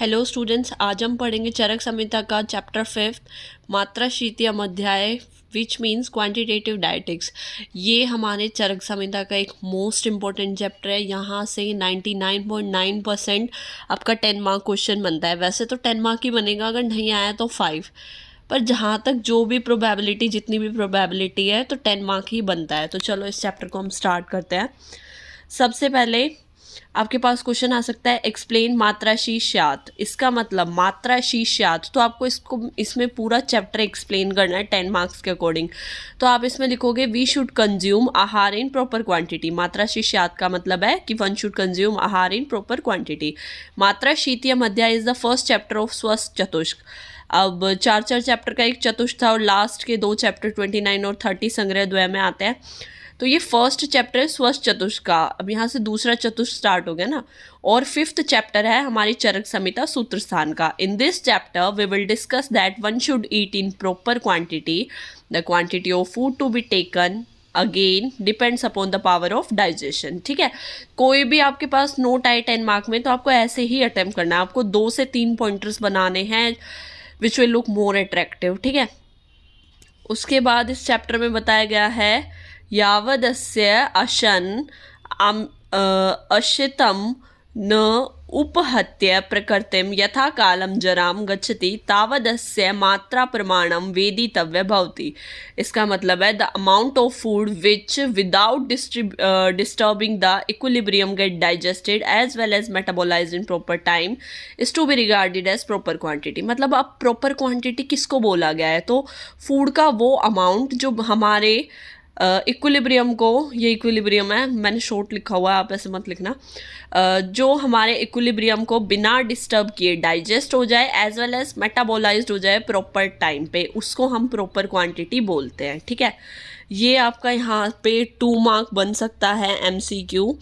Hello students, आज हम पढ़ेंगे चरक संहिता का चैप्टर 5 मात्रा शीतीय अध्याय विच मीन्स क्वांटिटेटिव डायटिक्स। ये हमारे चरक संहिता का एक मोस्ट इम्पॉर्टेंट चैप्टर है। यहाँ से 99.9% आपका 10 मार्क क्वेश्चन बनता है। वैसे तो 10 मार्क ही बनेगा, अगर नहीं आया तो 5, पर जहाँ तक जो भी प्रोबेबिलिटी जितनी भी प्रोबेबिलिटी है तो 10 मार्क ही बनता है। तो चलो इस चैप्टर को हम स्टार्ट करते हैं। सबसे पहले आपके पास क्वेश्चन आ सकता है एक्सप्लेन मात्राशीर्षात। इसका मतलब मात्राशीर्षात, तो आपको इसमें पूरा चैप्टर एक्सप्लेन करना है 10 मार्क्स के अकॉर्डिंग। तो आप इसमें लिखोगे वी शुड कंज्यूम आहार इन प्रॉपर क्वांटिटी। मात्राशीर्षात का मतलब है कि वन शुड कंज्यूम आहार इन प्रॉपर क्वांटिटी। मात्राशीतीय अध्याय is the first chapter of स्वस्थ चतुष्क। अब चार चैप्टर का एक चतुष्क था और लास्ट के 2 चैप्टर 29 और 30 संग्रह द्वय में आते हैं। तो ये फर्स्ट चैप्टर है स्वस्थ चतुष्क का। अब यहाँ से दूसरा चतुष्क स्टार्ट हो गया ना। और 5th चैप्टर है हमारी चरक संहिता सूत्र स्थान का। In this chapter we will discuss that one should eat in proper quantity. The quantity of food to be taken again depends upon the power of digestion. ठीक है, कोई भी आपके पास नोट आए 10 मार्क में तो आपको ऐसे ही अटेम्प्ट करना है। आपको 2 से 3 पॉइंटर्स बनाने हैं which will look more attractive. ठीक है, उसके बाद इस चैप्टर में बताया गया है यावदस्य अशन अशितम न उपहत्य प्रकृतिम यथा कालम जराम गच्छति तावदस्य मात्रा प्रमाणम वेदितव्य भवति। इसका मतलब है the amount of food which without disturbing the equilibrium get digested as well as metabolized in proper time is to be regarded as proper quantity. मतलब अब प्रॉपर क्वांटिटी किसको बोला गया है? तो फूड का वो अमाउंट जो हमारे इक्विलिब्रियम को, ये इक्विलिब्रियम है, मैंने शॉर्ट लिखा हुआ है, आप ऐसे मत लिखना, जो हमारे इक्विलिब्रियम को बिना डिस्टर्ब किए डाइजेस्ट हो जाए एज वेल एज मेटाबोलाइज्ड हो जाए प्रॉपर टाइम पे, उसको हम प्रॉपर क्वांटिटी बोलते हैं। ठीक है, ये आपका यहाँ पे 2 मार्क बन सकता है MCQ,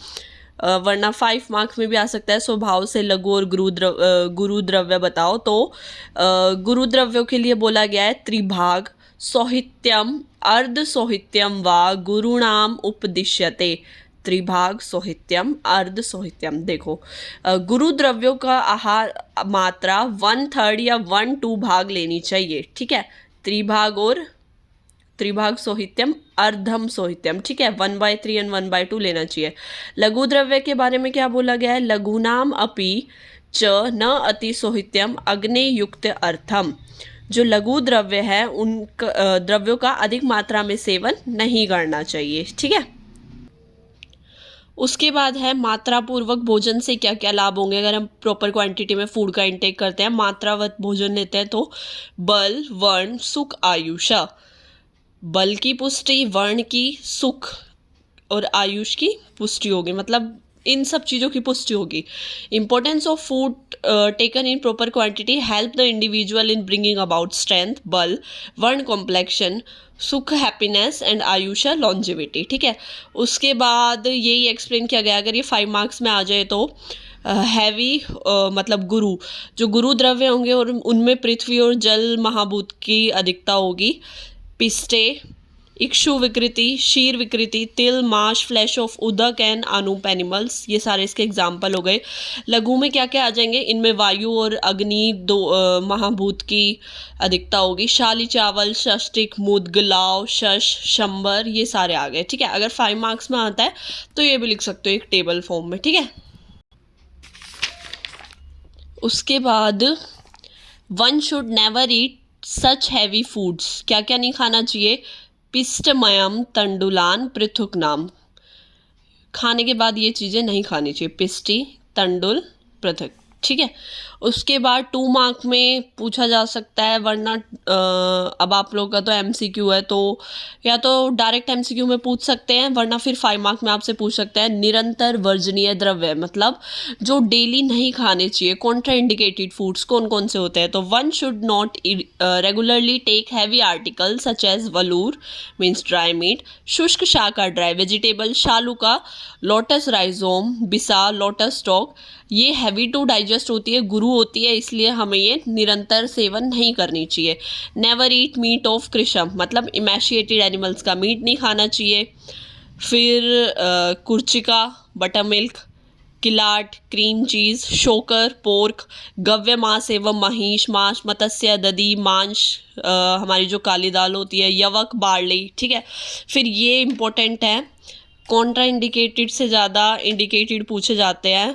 वरना 5 मार्क्स में भी आ सकता है। स्वभाव से लघु और गुरु द्रव्य बताओ। तो गुरु द्रव्यों के लिए बोला गया है त्रिभाग सोहित्यम अर्ध सोहित्यम व गुरुणाम उपदिश्यते। त्रिभाग सोहित्यम अर्ध सोहित्यम। देखो, गुरु द्रव्यों का आहार मात्रा 1/3 या 1/2 भाग लेनी चाहिए। ठीक है, त्रिभाग और त्रिभाग सोहित्यम अर्धम सोहित्यम। ठीक है, 1/3 एंड 1/2 लेना चाहिए। लघु द्रव्य के बारे में क्या बोला गया है? लघुनाम अपि च न अति सोहित्यम अग्नि युक्त अर्थम। जो लघु द्रव्य है उन द्रव्यों का अधिक मात्रा में सेवन नहीं करना चाहिए। ठीक है, उसके बाद है मात्रापूर्वक भोजन से क्या क्या लाभ होंगे अगर हम प्रॉपर क्वांटिटी में फूड का इंटेक करते हैं, मात्रावत भोजन लेते हैं। तो बल, वर्ण, सुख, आयुष। बल की पुष्टि, वर्ण की, सुख और आयुष की पुष्टि होगी। मतलब इन सब चीज़ों की पुष्टि होगी। Importance of food taken in proper quantity help the individual in bringing about strength. बल, वर्ण कॉम्प्लेक्शन, सुख हैप्पीनेस एंड आयुष लॉन्जिविटी। ठीक है, उसके बाद यही एक्सप्लेन किया गया। अगर ये 5 मार्क्स में आ जाए तो हैवी मतलब गुरु, जो गुरु द्रव्य होंगे और उनमें पृथ्वी और जल महाभूत की अधिकता होगी। पिष्टे, इक्षु विकृति, शीर विकृति, तिल, माश, फ्लैश ऑफ उदक एंड अनूप एनिमल्स, ये सारे इसके एग्जाम्पल हो गए। लघु में क्या क्या आ जाएंगे? इनमें वायु और अग्नि 2 महाभूत की अधिकता होगी। शाली चावल, षष्टिक, मुद्ग, लाव, शश, शंबर, ये सारे आ गए। ठीक है, अगर 5 मार्क्स में आता है तो ये भी लिख सकते हो एक टेबल फॉर्म में। ठीक है, उसके बाद one should never eat such heavy foods. क्या क्या नहीं खाना चाहिए? पिष्टमयम तंडुलान पृथुक नाम। खाने के बाद ये चीज़ें नहीं खानी चाहिए, पिष्टि, तंडुल, पृथक। ठीक है, उसके बाद 2 मार्क में पूछा जा सकता है, वरना अब आप लोग का तो MCQ है तो या तो डायरेक्ट MCQ में पूछ सकते हैं, वरना फिर 5 मार्क में आपसे पूछ सकते हैं निरंतर वर्जनीय द्रव्य, मतलब जो डेली नहीं खाने चाहिए। कॉन्ट्रा इंडिकेटेड फूड्स कौन कौन से होते हैं? तो one should not regularly take heavy article such as वलूर मीन्स ड्राई मीट, शुष्क शाका ड्राई वेजिटेबल, शालुका, लोटस राइजोम, बिसा, लोटस स्टॉक, ये हैवी टू डाइजेस्ट होती है, गुरु होती है, इसलिए हमें ये निरंतर सेवन नहीं करनी चाहिए। नेवर ईट मीट ऑफ कृषम, मतलब इमैशिएटेड एनिमल्स का मीट नहीं खाना चाहिए। फिर कुर्चिका, बटर मिल्क, किलाट, क्रीम चीज़, शोकर, पोर्क, गव्य मांस एवं महिष मांस, मत्स्य, दधी, मांस, हमारी जो काली दाल होती है, यवक, बार्ली, ठीक है। फिर ये इम्पोर्टेंट है, कॉन्ट्रा इंडिकेटेड से ज़्यादा इंडिकेटेड पूछे जाते हैं।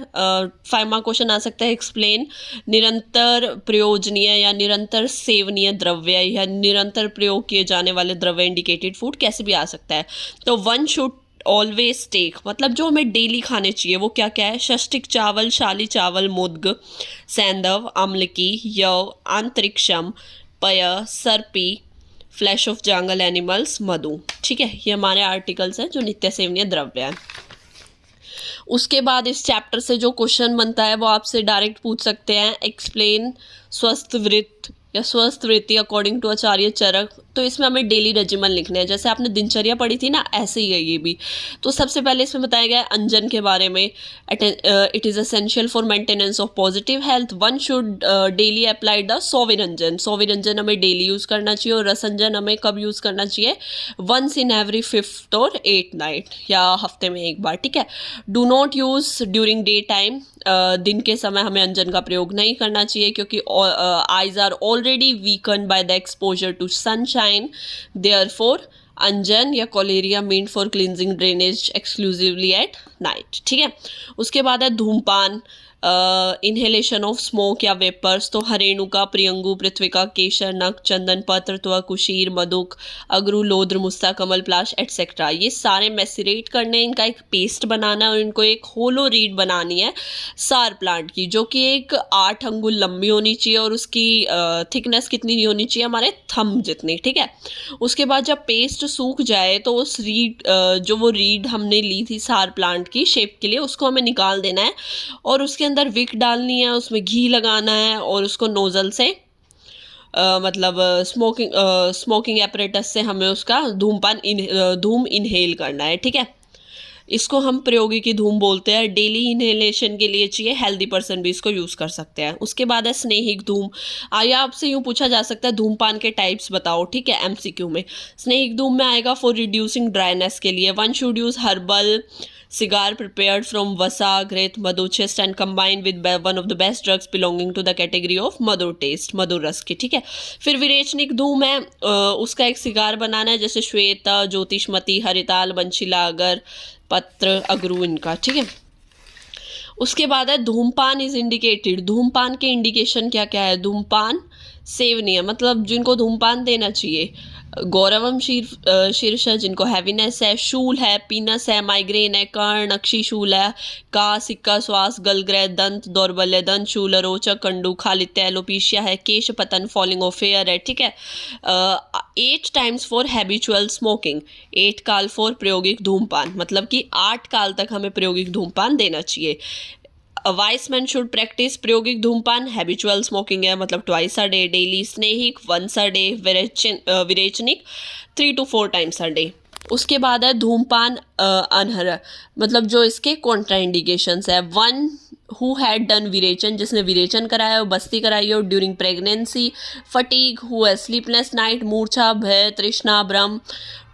5 मार्क क्वेश्चन आ सकता है। एक्सप्लेन, निरंतर प्रयोजनीय या निरंतर सेवनीय द्रव्य या निरंतर प्रयोग किए जाने वाले द्रव्य इंडिकेटेड फूड कैसे भी आ सकता है। तो वन शुड ऑलवेज टेक, मतलब जो हमें डेली खाने चाहिए वो क्या क्या है। षष्टिक चावल, शाली चावल, मुद्ग, सैंधव, अम्लकी, यव, अंतरिक्षम, पय, सर्पी, फ्लैश ऑफ जंगल एनिमल्स, मधु, ठीक है। ये हमारे आर्टिकल्स हैं जो नित्य सेवनीय द्रव्य है। उसके बाद इस चैप्टर से जो क्वेश्चन बनता है वो आपसे डायरेक्ट पूछ सकते हैं। एक्सप्लेन स्वस्थ वृत्त या स्वस्थ वृत्ति अकॉर्डिंग टू आचार्य चरक। तो इसमें हमें डेली रेजिमेंट लिखने हैं, जैसे आपने दिनचर्या पढ़ी थी ना, ऐसे ही है ये भी। तो सबसे पहले इसमें बताया गया है अंजन के बारे में। It is essential for maintenance of positive health. One should daily apply the सौविरंजन। सौविरंजन हमें डेली यूज़ करना चाहिए और रसंजन हमें कब यूज़ करना चाहिए, वंस इन एवरी 5th और 8th नाइट, या हफ्ते में एक बार, ठीक है। Do not use during day time. दिन के समय हमें अंजन का प्रयोग नहीं करना चाहिए क्योंकि eyes are already weaken by the exposure to sunshine, therefore अंजन या कोलेरिया meant for cleansing drainage exclusively at night, ठीक है। उसके बाद है धूमपान, इनहेलेशन ऑफ स्मोक या वेपर्स। तो हरेणुका, प्रियंगु, पृथ्विका, केशर, नक, चंदन पत्र, त्वक, कुशीर, मधुक, अगरू, लोद्र, मुस्ता, कमल प्लाश एटसेट्रा, ये सारे मैसिरेट करने, इनका एक पेस्ट बनाना है और इनको एक होलो रीड बनानी है सार प्लांट की, जो कि एक 8 अंगुल लंबी होनी चाहिए और उसकी थिकनेस कितनी होनी चाहिए, हमारे थंब जितनी, ठीक है। उसके बाद जब पेस्ट सूख जाए तो उस रीड जो वो रीड हमने ली थी सार प्लांट की शेप के लिए, उसको हमें निकाल देना है और उसके अंदर विक डालनी है, उसमें घी लगाना है और उसको नोज़ल से मतलब स्मोकिंग एपरेटस से हमें उसका धूम इनहेल करना है, ठीक है। इसको हम प्रयोगिकी धूम बोलते हैं। डेली इनहेलेशन के लिए चाहिए, हेल्दी पर्सन भी इसको यूज़ कर सकते हैं। उसके बाद है स्नेहिक धूम। आया आपसे यूँ पूछा जा सकता है धूमपान के टाइप्स बताओ, ठीक है, MCQ में। स्नेहिक धूम में आएगा फॉर रिड्यूसिंग ड्राइनेस के लिए। One should use herbal cigar prepared from vasa, growth, madhu chest and combined with one of the best drugs belonging to the category of madhu taste, मधुर रस की, ठीक है। फिर विरेचनिक धूम है, उसका एक सिगार बनाना है, जैसे श्वेता, ज्योतिषमती, हरिताल, बंशीला, अगर, पत्र, अगरू, इनका, ठीक है। उसके बाद है धूमपान इज इंडिकेटेड। धूमपान के इंडिकेशन क्या क्या है। धूमपान सेवनीय, मतलब जिनको धूमपान देना चाहिए। गौरवम शीर्ष, जिनको हैवीनेस है। शूल है, पीनस है, माइग्रेन है। कर्ण, अक्षी शूल है। का, सिक्का, श्वास, गलग्रह, दंत दौर्बल्य, दंत शूल, रोचक, कंडू, खालित्य, एलोपीशिया है। केश पतन, फॉलिंग ऑफ हेयर है, ठीक है। 8 टाइम्स फॉर हैबिचुअल स्मोकिंग, 8 काल फॉर प्रायोगिक धूमपान, मतलब कि 8 काल तक हमें प्रायोगिक धूमपान देना चाहिए। वाइस मैन शुड प्रैक्टिस प्रायोगिक धूमपान। हैबिचुअल स्मोकिंग है, मतलब ट्वाइस अ डे। डेली स्नेहिक, वंस अ डे। विरेचनिक 3 to 4 टाइम्स अ डे। उसके बाद है धूमपान अनहर, मतलब जो इसके कॉन्ट्राइंडिकेशंस है। वन हु हैड डन विरेचन, जिसने विरेचन कराया हो, बस्ती कराई हो during pregnancy. Fatigue, who has sleepless night. मूर्छा, भय, तृष्णा, भ्रम।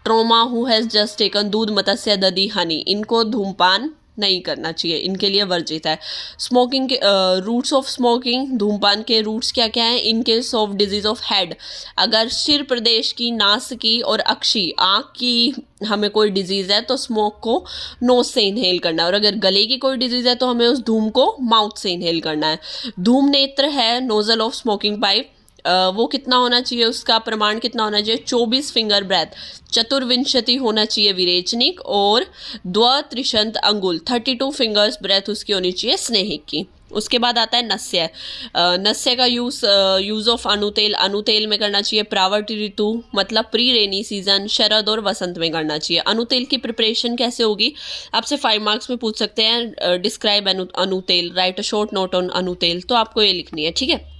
Trauma, who has just taken दूध, मत्स्य, दधी, हनी, इनको धूमपान नहीं करना चाहिए, इनके लिए वर्जित है। स्मोकिंग के रूट्स ऑफ स्मोकिंग, धूमपान के रूट्स क्या क्या हैं। In case of disease of head, अगर सिर प्रदेश की, नास की और अक्षी आँख की हमें कोई डिजीज़ है तो स्मोक को नोज से इनहेल करना है, और अगर गले की कोई डिजीज़ है तो हमें उस धूम को माउथ से इनहेल करना है। धूम नेत्र है, नोजल ऑफ स्मोकिंग पाइप, वो कितना होना चाहिए, उसका प्रमाण कितना होना चाहिए, 24 फिंगर ब्रेथ। चतुर्विंशति होना चाहिए विरेचनिक, और द्वित्रिशंत अंगुल 32 फिंगर्स ब्रेथ उसकी होनी चाहिए स्नेहिक की। उसके बाद आता है नस्य। नस्य का यूज़ ऑफ अनुतेल, अनुतेल में करना चाहिए प्रावर्ती ऋतु, मतलब प्री रेनी सीजन, शरद और वसंत में करना चाहिए। अनुतेल की प्रिपरेशन कैसे होगी, आपसे 5 मार्क्स में पूछ सकते हैं। डिस्क्राइब अनुतेल, write a short note on अनुतेल, तो आपको ये लिखनी है, ठीक है।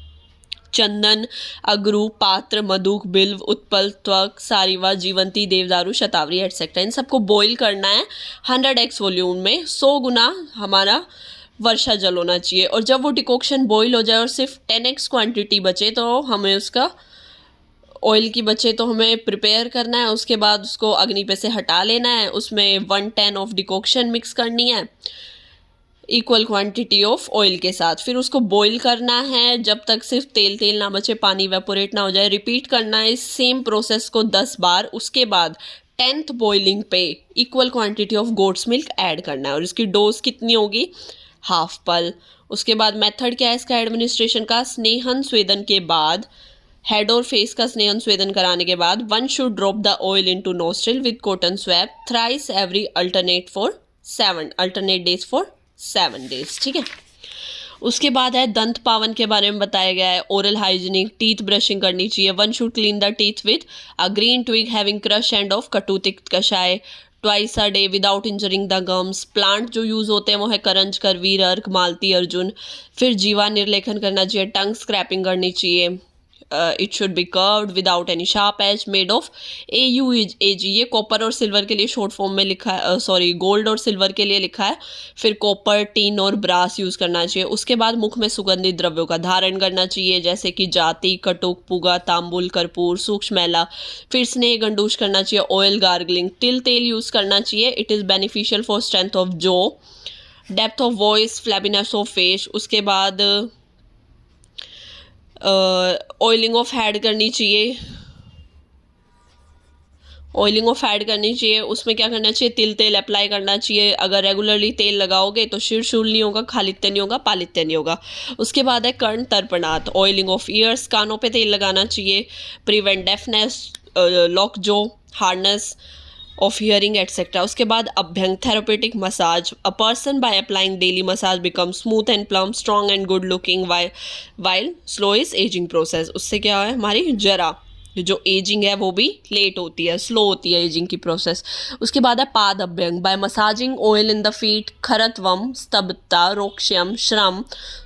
चंदन, अगरू, पात्र, मधुक, बिल्व, उत्पल, त्वक, सारिवा, जीवंती, देवदारू, शतावरी एटसेट्रा, इन सबको बॉईल करना है 100x वॉल्यूम में। 100 गुना हमारा वर्षा जल होना चाहिए, और जब वो डिकॉक्शन बॉईल हो जाए और सिर्फ 10x क्वांटिटी बचे तो हमें उसका ऑयल की बचे तो हमें प्रिपेयर करना है। उसके बाद उसको अग्नि पे से हटा लेना है, उसमें 110 ऑफ डिकॉक्शन मिक्स करनी है। इक्वल क्वांटिटी ऑफ ऑयल के साथ। फिर उसको बॉईल करना है जब तक सिर्फ तेल तेल ना बचे, पानी इवेपोरेट ना हो जाए। रिपीट करना है इस सेम प्रोसेस को 10 बार। उसके बाद 10th बॉइलिंग पे equal quantity of goats milk add करना है और इसकी डोज कितनी होगी, हाफ पल। उसके बाद मेथड क्या है इसका एडमिनिस्ट्रेशन का, स्नेहन स्वेदन के बाद, हेड और फेस का स्नेहन स्वेदन कराने के बाद 1 should drop the oil into nostril with cotton swab thrice every alternate days for 7 days. ठीक है। उसके बाद है दंत पावन के बारे में बताया गया है। ओरल हाइजीनिक, टीथ ब्रशिंग करनी चाहिए। 1 should clean the teeth with a green twig having crush end of कटुतिक कषाय twice a day without injuring the gums. Plant जो यूज़ होते हैं वो है करंज, करवीर, अर्क, मालती, अर्जुन। फिर जीवा निर्लेखन करना चाहिए। टंग स्क्रैपिंग करनी चाहिए। It should be curved without any sharp edge, made of AUAG। ये कॉपर और सिल्वर के लिए शॉर्ट फॉर्म में लिखा है, सॉरी गोल्ड और सिल्वर के लिए लिखा है। फिर कॉपर, टीन और ब्रास यूज़ करना चाहिए। उसके बाद मुख में सुगंधित द्रव्यों का धारण करना चाहिए जैसे कि जाति, कटुक, पुगा, तांबुल, कर्पूर, सूक्ष्म मैला। फिर स्नेह गंडूश करना चाहिए। ऑयल गार्गलिंग, तिल तेल यूज़ करना चाहिए। It is beneficial for strength of jaw, depth of voice, flabbiness of face. उसके बाद ऑयलिंग ऑफ हेड करनी चाहिए। ऑयलिंग ऑफ हेड करनी चाहिए। उसमें क्या करना चाहिए, तिल तेल अप्लाई करना चाहिए। अगर रेगुलरली तेल लगाओगे तो शिर शूल नहीं होगा, खालित्य नहीं होगा, पालित्य नहीं होगा। उसके बाद है कर्ण तर्पणात, ऑयलिंग ऑफ ईयर्स, कानों पे तेल लगाना चाहिए। Prevent deafness, lockjaw, hardness of hearing etcetera. उसके बाद अभ्यंग, therapeutic massage. A person by applying daily massage become smooth and plump, strong and good looking while slow is ageing process. उससे क्या है, हमारी जरा जो एजिंग है वो भी लेट होती है, स्लो होती है एजिंग की प्रोसेस। उसके बाद है पाद अभ्यंग, by massaging oil in the feet, खरत्वम, स्तब्धता, रोक्ष्यम, श्रम,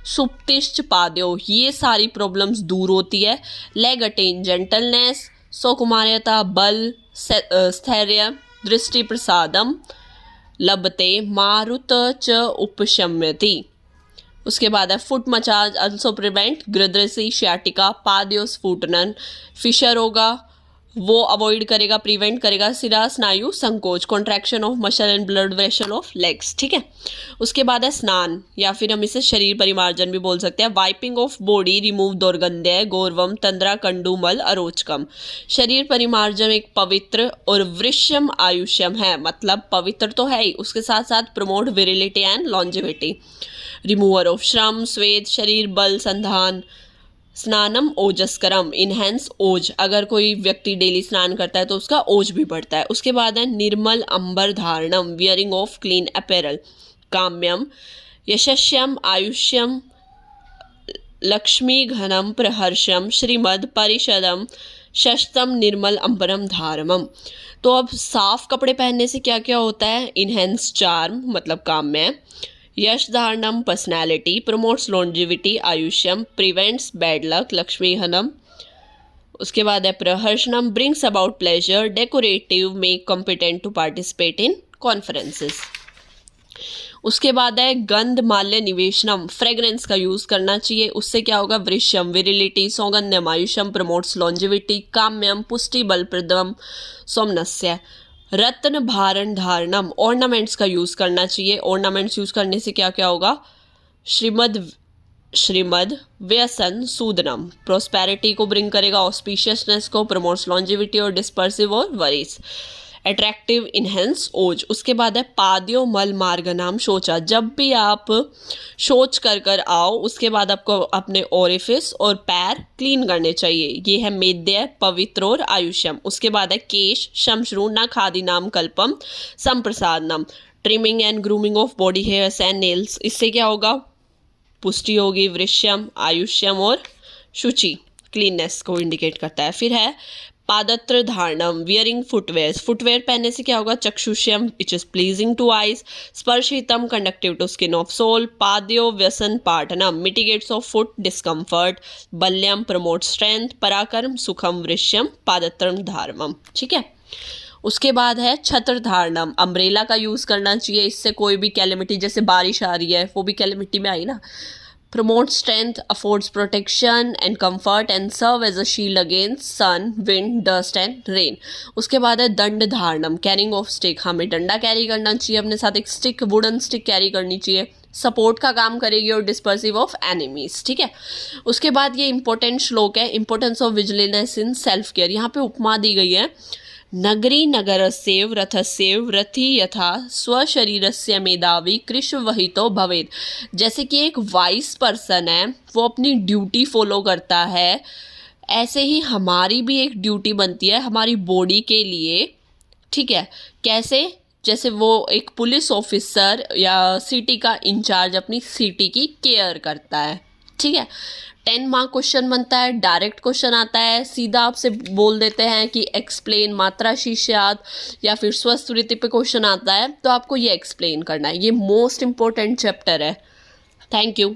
सुप्तिश्च पाद्यो। ये सारी प्रॉब्लम्स दूर होती है। लेग अटेन जेंटलनेस, सौकुमार्यता, बल, स्थैर्य, दृष्टि प्रसादम लभते, मारुत च उपशम्यति। उसके बाद है फुट मसाज, अल्सो प्रिवेंट ग्रद्रसी, शियाटिका, पादयोस्फुटनन, फिशर होगा वो अवॉइड करेगा, प्रिवेंट करेगा सिरा स्नायु संकोच, contraction of muscle and blood vessel of legs. ठीक है। उसके बाद है स्नान, या फिर हम इसे शरीर परिमार्जन भी बोल सकते हैं। वाइपिंग ऑफ बॉडी, रिमूव दुर्गंध्य, गौरवम, तंद्रा, कंडूमल, अरोचकम। शरीर परिमार्जन एक पवित्र और वृश्यम आयुष्यम है, मतलब पवित्र तो है ही, उसके साथ साथ promote virility and longevity. Remover of श्रम, स्वेद, शरीर बल, संधान। स्नानम ओजस्करम, इनहेंस ओज। अगर कोई व्यक्ति डेली स्नान करता है तो उसका ओज भी बढ़ता है। उसके बाद है निर्मल अंबर धारणम, वियरिंग ऑफ क्लीन अपैरल। काम्यम, यशस्यम, आयुष्यम, लक्ष्मी घनम, प्रहर्षम, श्रीमद परिषदम, शस्तम, निर्मल अंबरम धारमम। तो अब साफ कपड़े पहनने से क्या क्या होता है, इनहेंस चार्म मतलब काम्य, यश धारणम पर्सनैलिटी, प्रमोट्स लॉन्जिविटी आयुष्यम, प्रिवेंट्स बैड लक लक्ष्मी हनम। उसके बाद है प्रहर्षणम, brings about pleasure, decorative, make competent to participate in conferences. उसके बाद है गंध माल्य निवेशनम, फ्रेग्रेंस का यूज करना चाहिए। उससे क्या होगा, वृश्यम विरिलिटी, सौगंध्यम आयुष्यम, प्रमोट्स लॉन्जिविटी, काम्यम पुष्टि बलप्रदम, सोमनस्य। रत्न भारण धारणम, ऑर्नामेंट्स का यूज करना चाहिए। ऑर्नामेंट्स यूज करने से क्या क्या होगा, श्रीमद व्यसन सूदनम, प्रोस्पेरिटी को ब्रिंग करेगा, ऑस्पिशियसनेस को, प्रमोट्स लॉन्जिविटी और डिस्पर्सिव और वरीज, अट्रैक्टिव, इनहेंस ओज। उसके बाद है पाद्यो मल मार्गनाम शोचा, जब भी आप शौच कर आओ उसके बाद आपको अपने ओरिफिस और पैर क्लीन करने चाहिए। ये है मेद्य, पवित्र और आयुष्यम। उसके बाद है केश, शमश्रु, न खादी नाम कल्पम, संप्रसादनम, trimming and grooming of body hairs and nails. इससे क्या होगा, पुष्टि होगी, वृश्यम, आयुष्यम और शुचि, क्लीननेस को इंडिकेट करता है। फिर है पादत्र धारणम, वियरिंग फुटवेयर, फुटवेयर पहनने से क्या होगा, चक्षुष्यम which is pleasing to eyes, स्पर्शितम conductive to skin of sole, पाद्यो व्यसन पाठनम, मिटिगेट्स ऑफ फुट डिस्कम्फर्ट, बल्यम प्रमोट स्ट्रेंथ, पराक्रम सुखम, वृश्यम, पादत्रम धारणम। ठीक है। उसके बाद है छत्र धारणम, अम्ब्रेला का यूज करना चाहिए। इससे कोई भी कैलेमिटी, जैसे बारिश आ रही है वो भी कैलेमिटी में आई ना, promotes strength, affords protection and comfort and serve as a shield against sun, wind, dust and rain. उसके बाद है दंड धारणम, कैरिंग ऑफ स्टिक, हमें डंडा कैरी करना चाहिए अपने साथ, एक स्टिक, वुडन स्टिक कैरी करनी चाहिए। सपोर्ट का काम करेगी और डिस्पर्सिव ऑफ एनिमीज, ठीक है। उसके बाद ये इंपॉर्टेंट श्लोक है, importance of vigilance in self care. यहाँ पे उपमा दी गई है, नगरी नगरस्यैव रथस्यैव रथी यथा स्वशरीरस्य मेधावी कृशवहितो भवेत्। जैसे कि एक वाइस पर्सन है, वो अपनी ड्यूटी फॉलो करता है, ऐसे ही हमारी भी एक ड्यूटी बनती है हमारी बॉडी के लिए, ठीक है। कैसे? जैसे वो एक पुलिस ऑफिसर या सिटी का इंचार्ज अपनी सिटी की केयर करता है, ठीक है। 10 मार्क क्वेश्चन बनता है, डायरेक्ट क्वेश्चन आता है, सीधा आपसे बोल देते हैं कि एक्सप्लेन मात्रा शिष्यात, या फिर स्वस्थ वृत्ति पे क्वेश्चन आता है तो आपको ये एक्सप्लेन करना है। ये मोस्ट इंपॉर्टेंट चैप्टर है। Thank you.